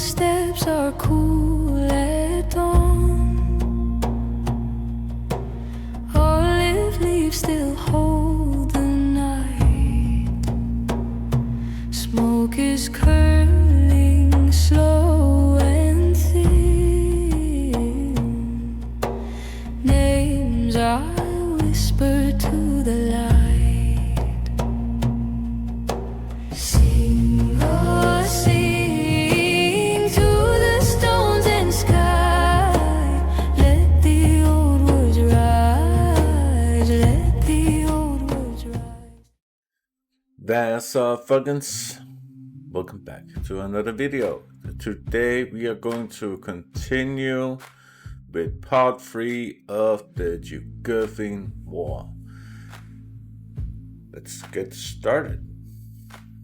steps are cool at dawn. Olive leaves still hold the night. Smoke is curling slow and thin. Names I whisper to the light. Sing, oh, sing to the stones and sky. Let the old words rise. Let the old words rise. What's up, fuckins? Welcome back to another video. Today we are going to continue with part 3 of the Jugurthine War. Let's get started.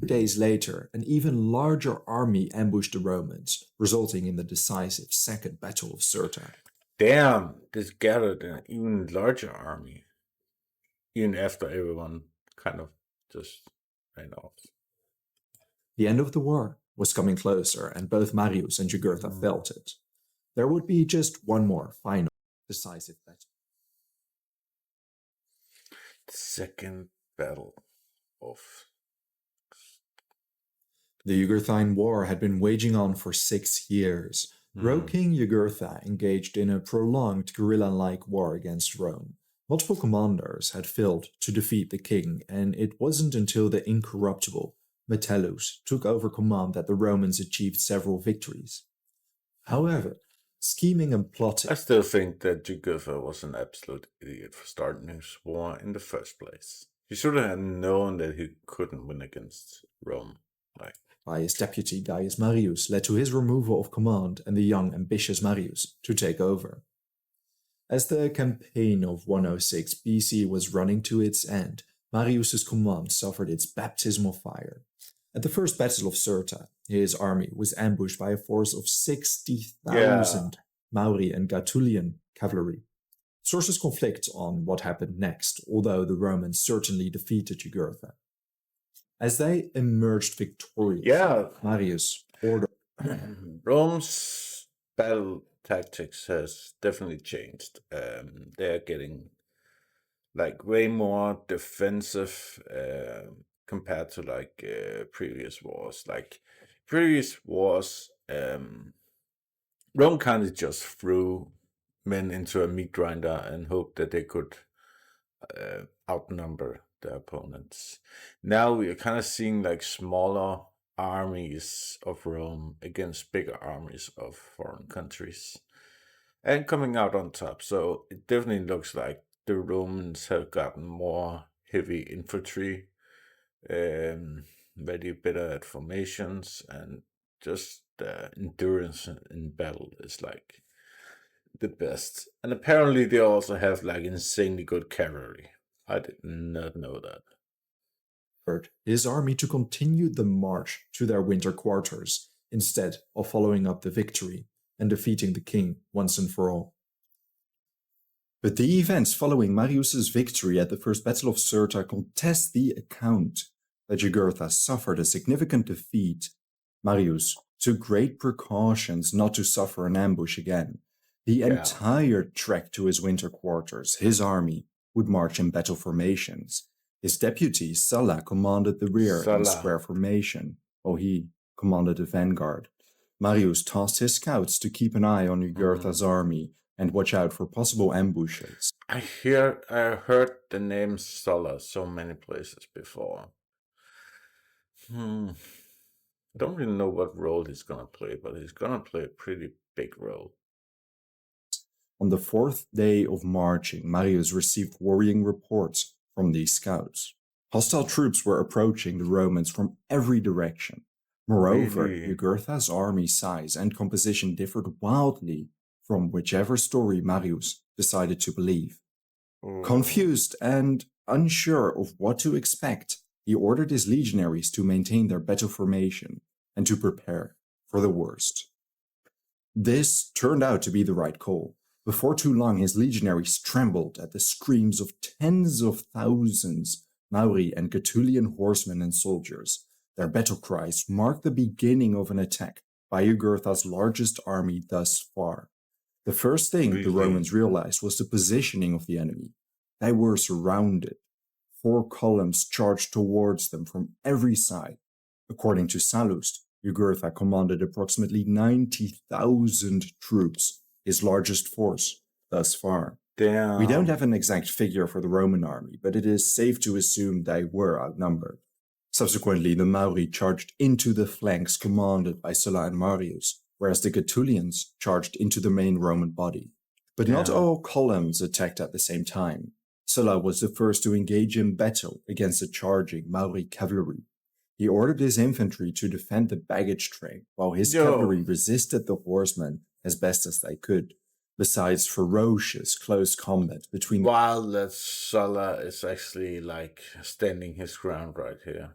2 days later, an even larger army ambushed the Romans, resulting in the decisive Second Battle of Cirta. Damn, this gathered an even larger army. Even after everyone kind of just ran off. The end of the war was coming closer, and both Marius and Jugurtha felt it. There would be just one more final, decisive battle. The Second Battle of... The Jugurthine War had been waging on for 6 years. Rogue King Jugurtha engaged in a prolonged guerrilla-like war against Rome. Multiple commanders had failed to defeat the king, and it wasn't until the incorruptible Metellus took over command that the Romans achieved several victories. However, scheming and plotting... I still think that Jugurtha was an absolute idiot for starting his war in the first place. He should have known that he couldn't win against Rome. By his deputy Gaius Marius led to his removal of command and the young ambitious Marius to take over. As the campaign of 106 BC was running to its end, Marius's command suffered its baptismal fire. At the First Battle of Cirta, his army was ambushed by a force of 60,000 Mauri and Gaetulian cavalry. Sources conflict on what happened next, although the Romans certainly defeated Jugurtha. As they emerged victorious, Marius ordered... Rome's battle tactics has definitely changed. They're getting way more defensive compared to previous wars. Previous wars, Rome kind of just threw men into a meat grinder and hoped that they could outnumber their opponents. Now we are kind of seeing smaller armies of Rome against bigger armies of foreign countries and coming out on top. So it definitely looks like the Romans have gotten more heavy infantry, very better at formations, and just endurance in battle is the best. And apparently they also have insanely good cavalry. I did not know that. His army to continue the march to their winter quarters, instead of following up the victory and defeating the king once and for all. But the events following Marius's victory at the First Battle of Cirta contest the account that Jugurtha suffered a significant defeat. Marius took great precautions not to suffer an ambush again. The entire trek to his winter quarters, his army would march in battle formations. His deputy, Sulla, commanded the rear in square formation, while he commanded the vanguard. Marius tasked his scouts to keep an eye on Jugurtha's army and watch out for possible ambushes. I heard the name Sulla so many places before. Don't really know what role he's gonna play, but he's gonna play a pretty big role. On the 4th day of marching, Marius received worrying reports from these scouts. Hostile troops were approaching the Romans from every direction. Moreover, Jugurtha's army size and composition differed wildly from whichever story Marius decided to believe. Confused and unsure of what to expect, he ordered his legionaries to maintain their battle formation and to prepare for the worst. This turned out to be the right call. Before too long, his legionaries trembled at the screams of tens of thousands Mauri and Gaetulian horsemen and soldiers. Their battle cries marked the beginning of an attack by Jugurtha's largest army thus far. The first thing the Really? Romans realized was the positioning of the enemy. They were surrounded. 4 columns charged towards them from every side. According to Sallust, Jugurtha commanded approximately 90,000 troops, his largest force thus far. Damn. We don't have an exact figure for the Roman army, but it is safe to assume they were outnumbered. Subsequently, the Mauri charged into the flanks commanded by Sulla and Marius, whereas the Gaetulians charged into the main Roman body. But not all columns attacked at the same time. Sulla was the first to engage in battle against the charging Mauri cavalry. He ordered his infantry to defend the baggage train, while his cavalry resisted the horsemen as best as they could, besides ferocious close combat between While that Sulla is actually like standing his ground right here.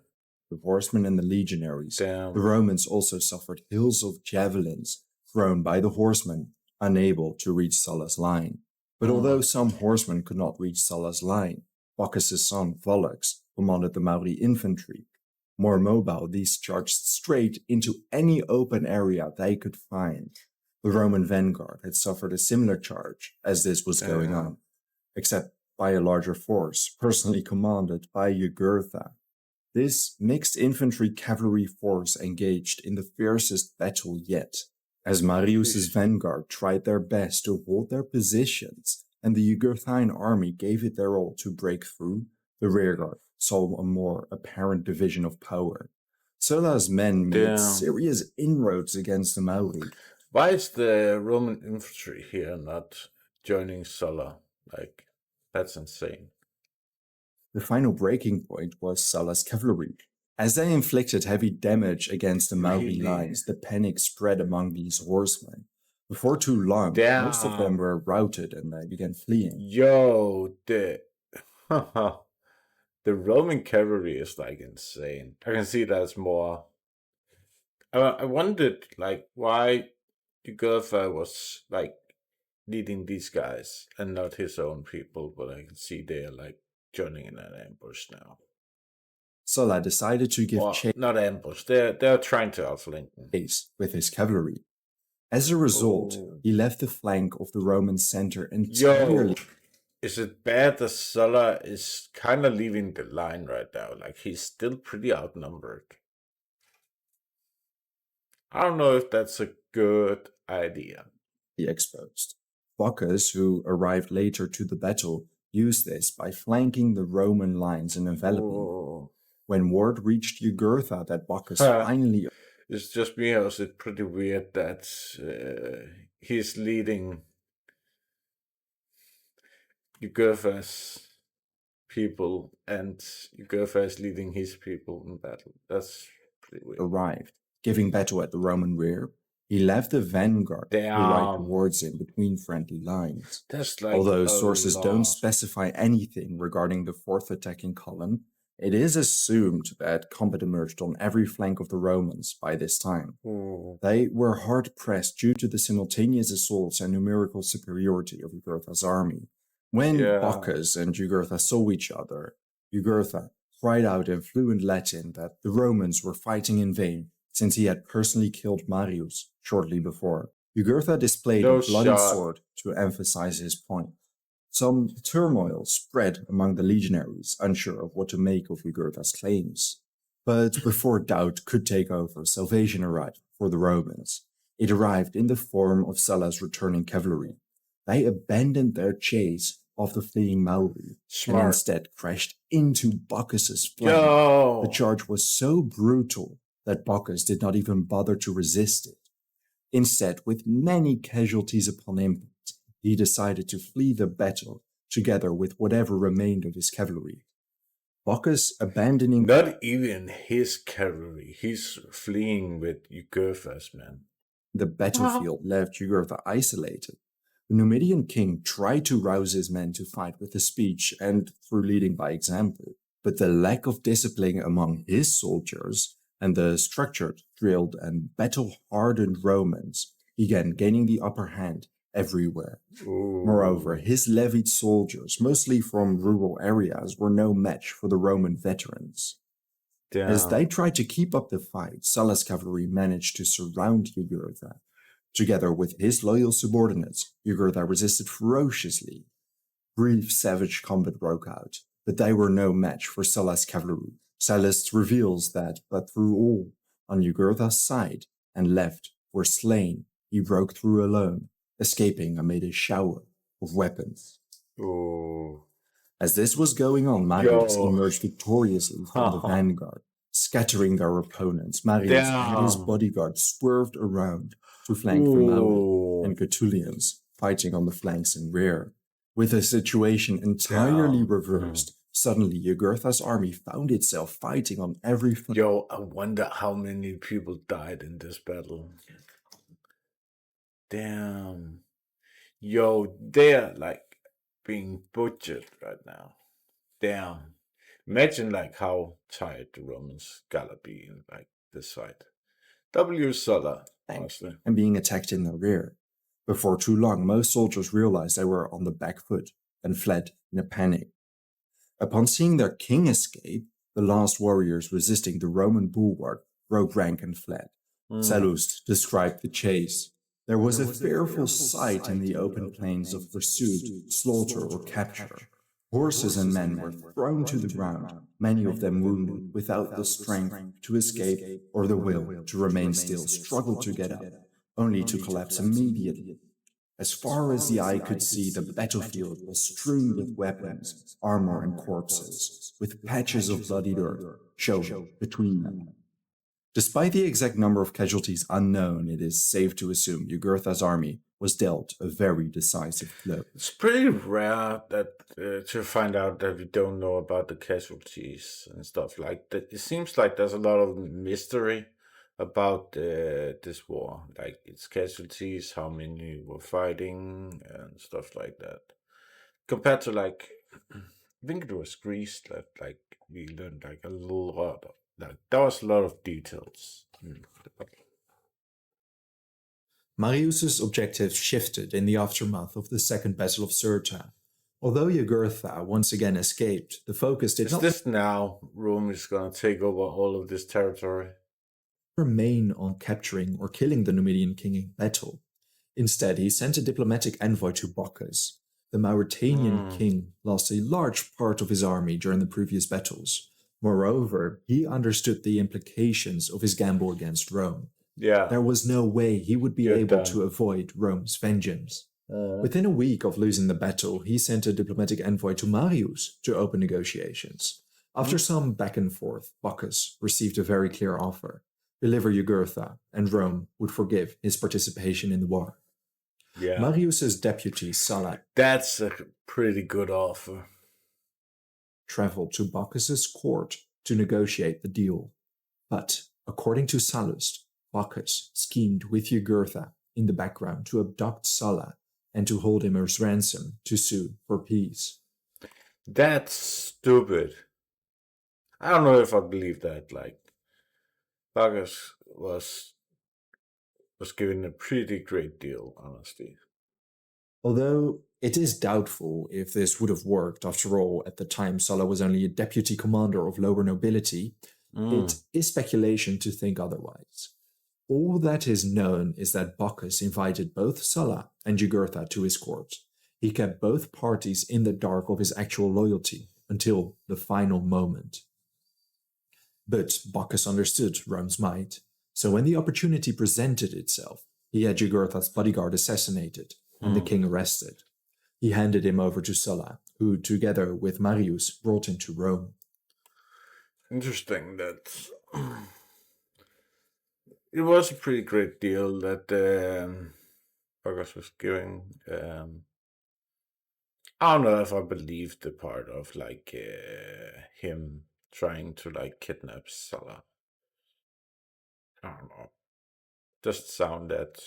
the horsemen and the legionaries. Damn. The Romans also suffered hills of javelins thrown by the horsemen, unable to reach Sulla's line. But although some horsemen could not reach Sulla's line, Bocchus' son Volux commanded the Mauri infantry. More mobile, these charged straight into any open area they could find. The Roman vanguard had suffered a similar charge as this was going on, except by a larger force, personally commanded by Jugurtha. This mixed infantry cavalry force engaged in the fiercest battle yet, as Marius's vanguard tried their best to hold their positions, and the Jugurthine army gave it their all to break through. The rearguard saw a more apparent division of power. Sulla's men made serious inroads against the Mauri. Why is the Roman infantry here not joining Sulla? Like, that's insane. The final breaking point was Sulla's cavalry. As they inflicted heavy damage against the Mauri lines, the panic spread among these horsemen. Before too long, most of them were routed and they began fleeing. Yo, the Roman cavalry is like insane. I can see that's more. I wondered like why Jugurtha was like leading these guys and not his own people, but I can see they're like joining in an ambush now. Sulla decided to give chase, not ambush. They're trying to outflank them with his cavalry. As a result, he left the flank of the Roman center entirely. Is it bad that Sulla is kind of leaving the line right now? Like, he's still pretty outnumbered. I don't know if that's a good idea. Exposed. Bocchus, who arrived later to the battle, used this by flanking the Roman lines and enveloping. When word reached Jugurtha that Bocchus finally... It's just because it's pretty weird that he's leading Jugurtha's people and Jugurtha is leading his people in battle. That's pretty weird. Arrived, giving battle at the Roman rear. He left the vanguard to ride towards him between friendly lines. That's like although sources don't specify anything regarding the fourth attacking column, it is assumed that combat emerged on every flank of the Romans by this time. They were hard-pressed due to the simultaneous assaults and numerical superiority of Jugurtha's army. When Bocchus and Jugurtha saw each other, Jugurtha cried out in fluent Latin that the Romans were fighting in vain, since he had personally killed Marius shortly before. Jugurtha displayed a bloody sword to emphasize his point. Some turmoil spread among the legionaries, unsure of what to make of Jugurtha's claims. But before doubt could take over, salvation arrived for the Romans. It arrived in the form of Sulla's returning cavalry. They abandoned their chase of the fleeing Mauri and instead crashed into Bocchus's flank. The charge was so brutal that Bocchus did not even bother to resist it. Instead, with many casualties upon impact, he decided to flee the battle together with whatever remained of his cavalry. Bocchus abandoning... Not even his cavalry. He's fleeing with Jugurtha's men. The battlefield left Jugurtha isolated. The Numidian king tried to rouse his men to fight with his speech and through leading by example, but the lack of discipline among his soldiers and the structured, drilled, and battle-hardened Romans began gaining the upper hand everywhere. Moreover, his levied soldiers, mostly from rural areas, were no match for the Roman veterans. As they Damn. tried to keep up the fight, Sulla's cavalry managed to surround Jugurtha. Together with his loyal subordinates, Jugurtha resisted ferociously. Brief savage combat broke out, but they were no match for Sulla's cavalry. Sallust reveals that, but through all on Jugurtha's side and left were slain, he broke through alone, escaping amid a shower of weapons. Oh. As this was going on, Marius Yo. emerged victoriously from the vanguard, scattering their opponents. Marius and his Damn. bodyguard swerved around to flank the Maui Ooh. and Gaetulians, fighting on the flanks and rear. With the situation entirely Damn. reversed, suddenly Jugurtha's army found itself fighting on every flank. Yo, I wonder how many people died in this battle. Damn. Yo, they're like being butchered right now. Damn. Imagine like how tired the Romans gotta be in like this fight. W. Sulla, honestly. and being attacked in the rear. Before too long, most soldiers realized they were on the back foot and fled in a panic. Upon seeing their king escape, the last warriors resisting the Roman bulwark broke rank and fled. Sallust described the chase. There was a fearful sight in the open plains of pursuit, slaughter, or capture. Horses and men were thrown to the ground, many of them wounded, without the strength to escape or the will to remain still, struggled to get up, only to collapse immediately. As far as the eye could see, the battlefield was strewn with weapons, armor, and corpses, with patches of bloody earth showing between them. Despite the exact number of casualties unknown, it is safe to assume Jugurtha's army was dealt a very decisive blow. It's pretty rare that to find out that we don't know about the casualties and stuff like that. It seems like there's a lot of mystery about this war, like its casualties, how many were fighting, and stuff like that. Compared to like, I think it was Greece that like we learned like a lot of like there was a lot of details. Marius's objectives shifted in the aftermath of the Second Battle of Cirta. Although Jugurtha once again escaped, the focus did Is not this now Rome is gonna take over all of this territory? remain on capturing or killing the Numidian king in battle. Instead, he sent a diplomatic envoy to Bocchus. The Mauritanian king lost a large part of his army during the previous battles. Moreover, he understood the implications of his gamble against Rome. Yeah. There was no way he would be You're able done. to avoid Rome's vengeance. Within a week of losing the battle, he sent a diplomatic envoy to Marius to open negotiations. After some back and forth, Bocchus received a very clear offer: deliver Jugurtha, and Rome would forgive his participation in the war. Yeah. Marius's deputy, Sulla, That's a pretty good offer. traveled to Bocchus's court to negotiate the deal. But, according to Sallust, Bocchus schemed with Jugurtha in the background to abduct Sulla and to hold him as ransom to sue for peace. That's stupid. I don't know if I believe that. Like, Bacchus was given a pretty great deal, honestly. Although it is doubtful if this would have worked. After all, at the time Sulla was only a deputy commander of lower nobility, it is speculation to think otherwise. All that is known is that Bocchus invited both Sulla and Jugurtha to his court. He kept both parties in the dark of his actual loyalty until the final moment. But Bocchus understood Rome's might, so when the opportunity presented itself, he had Jugurtha's bodyguard assassinated and the king arrested. He handed him over to Sulla, who, together with Marius, brought him to Rome. Interesting that it was a pretty great deal that Bacchus was giving. I don't know if I believe the part of like him trying to like kidnap Sulla. I don't know. Doesn't sound that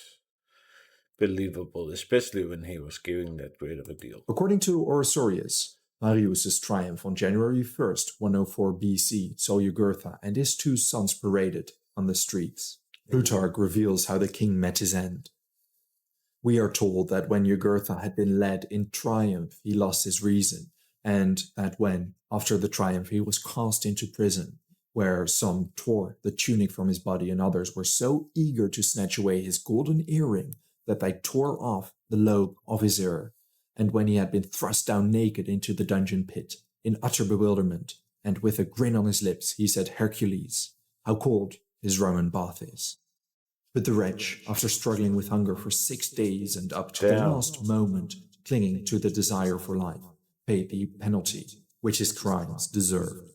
believable, especially when he was giving that great of a deal. According to Orosorius, Marius's triumph on January 1st, 104 BC, saw Jugurtha and his two sons paraded on the streets. Plutarch reveals how the king met his end. We are told that when Jugurtha had been led in triumph, he lost his reason, and that when, after the triumph, he was cast into prison, where some tore the tunic from his body and others were so eager to snatch away his golden earring that they tore off the lobe of his ear. And when he had been thrust down naked into the dungeon pit, in utter bewilderment, and with a grin on his lips, he said, "Hercules, how cold his Roman bath is." But the wretch, after struggling with hunger for 6 days and up to the last moment, clinging to the desire for life, paid the penalty which his crimes deserved.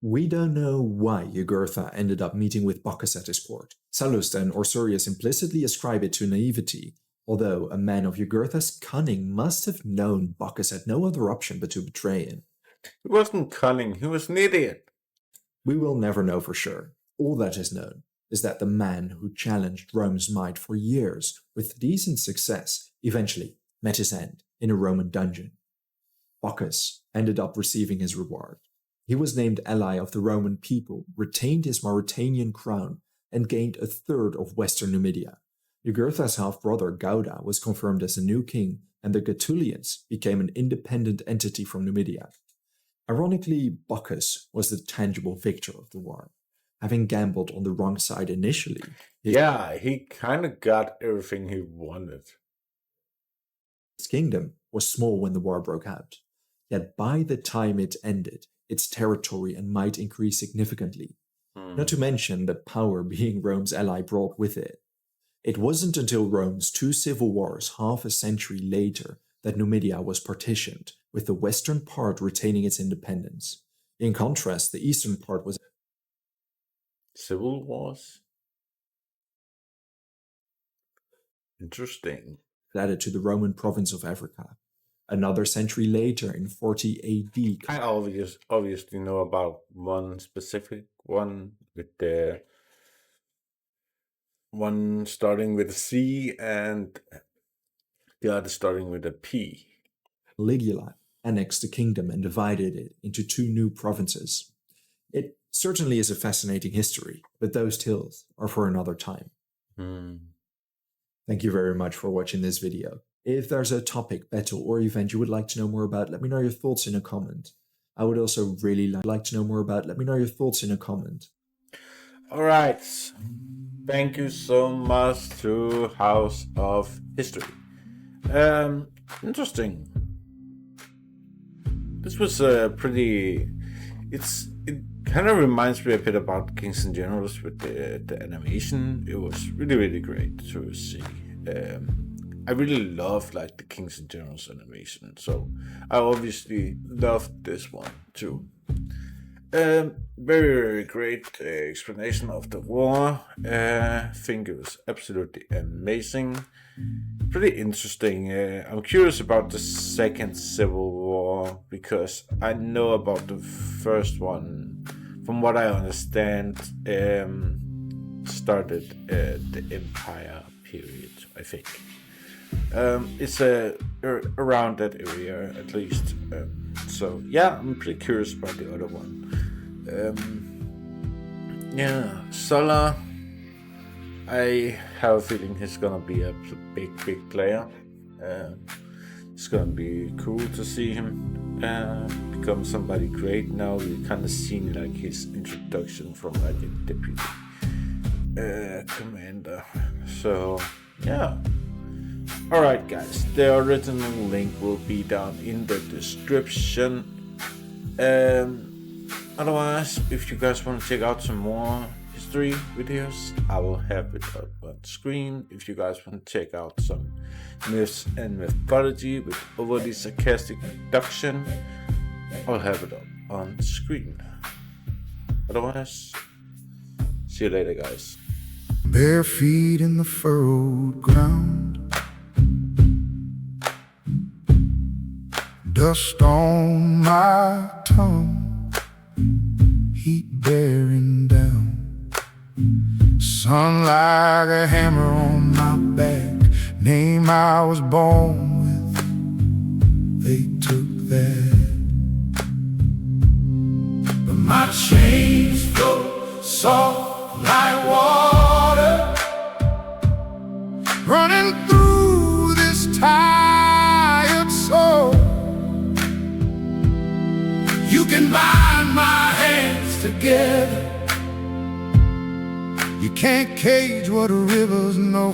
We don't know why Jugurtha ended up meeting with Bacchus at his court. Sallust and Osurius implicitly ascribe it to naivety, although a man of Jugurtha's cunning must have known Bacchus had no other option but to betray him. He wasn't cunning, he was an idiot. We will never know for sure. All that is known is that the man who challenged Rome's might for years with decent success eventually met his end in a Roman dungeon. Bacchus ended up receiving his reward. He was named ally of the Roman people, retained his Mauritanian crown, and gained a third of western Numidia. Jugurtha's half-brother Gauda was confirmed as the new king, and the Gaetulians became an independent entity from Numidia. Ironically, Bacchus was the tangible victor of the war. Having gambled on the wrong side initially, he kind of got everything he wanted. His kingdom was small when the war broke out. Yet by the time it ended, its territory and might increased significantly, not to mention the power being Rome's ally brought with it. It wasn't until Rome's 2 civil wars half a century later that Numidia was partitioned, with the western part retaining its independence. In contrast, the eastern part was Civil wars? Interesting. added to the Roman province of Africa. Another century later, in 40 AD, I obviously know about one specific one, with the one starting with a C and the other starting with a P. Caligula annexed the kingdom and divided it into 2 new provinces. It certainly is a fascinating history, but those tales are for another time. Thank you very much for watching this video. If there's a topic, battle, or event you would like to know more about, let me know your thoughts in a comment. I would also really like to know more about, let me know your thoughts in a comment. Alright, thank you so much to House of History. Interesting. This was pretty... It kind of reminds me a bit about Kings and Generals with the animation. It was really great to see. I really love like the Kings and Generals animation, so I obviously loved this one too. Very great explanation of the war. I think it was absolutely amazing. Pretty interesting. I'm curious about the second Civil War because I know about the first one. From what I understand, started the Empire period, I think. It's around that area at least. So yeah, I'm pretty curious about the other one. Sulla, I have a feeling he's gonna be a big player. It's gonna be cool to see him become somebody great. Now we kind of seen like his introduction from like a deputy commander. So yeah. Alright guys, the original link will be down in the description. Otherwise, if you guys want to check out some more history videos, I will have it up on screen. If you guys want to check out some myths and mythology with overly sarcastic reduction, I'll have it up on screen. Otherwise, see you later guys. Bare feet in the furrowed ground, dust on my tongue, heat bearing down, sun like a hammer on my back, name I was born with, they took that. But my chains float soft like water, running through this tired soul. You can bind my hands together. You can't cage what rivers know.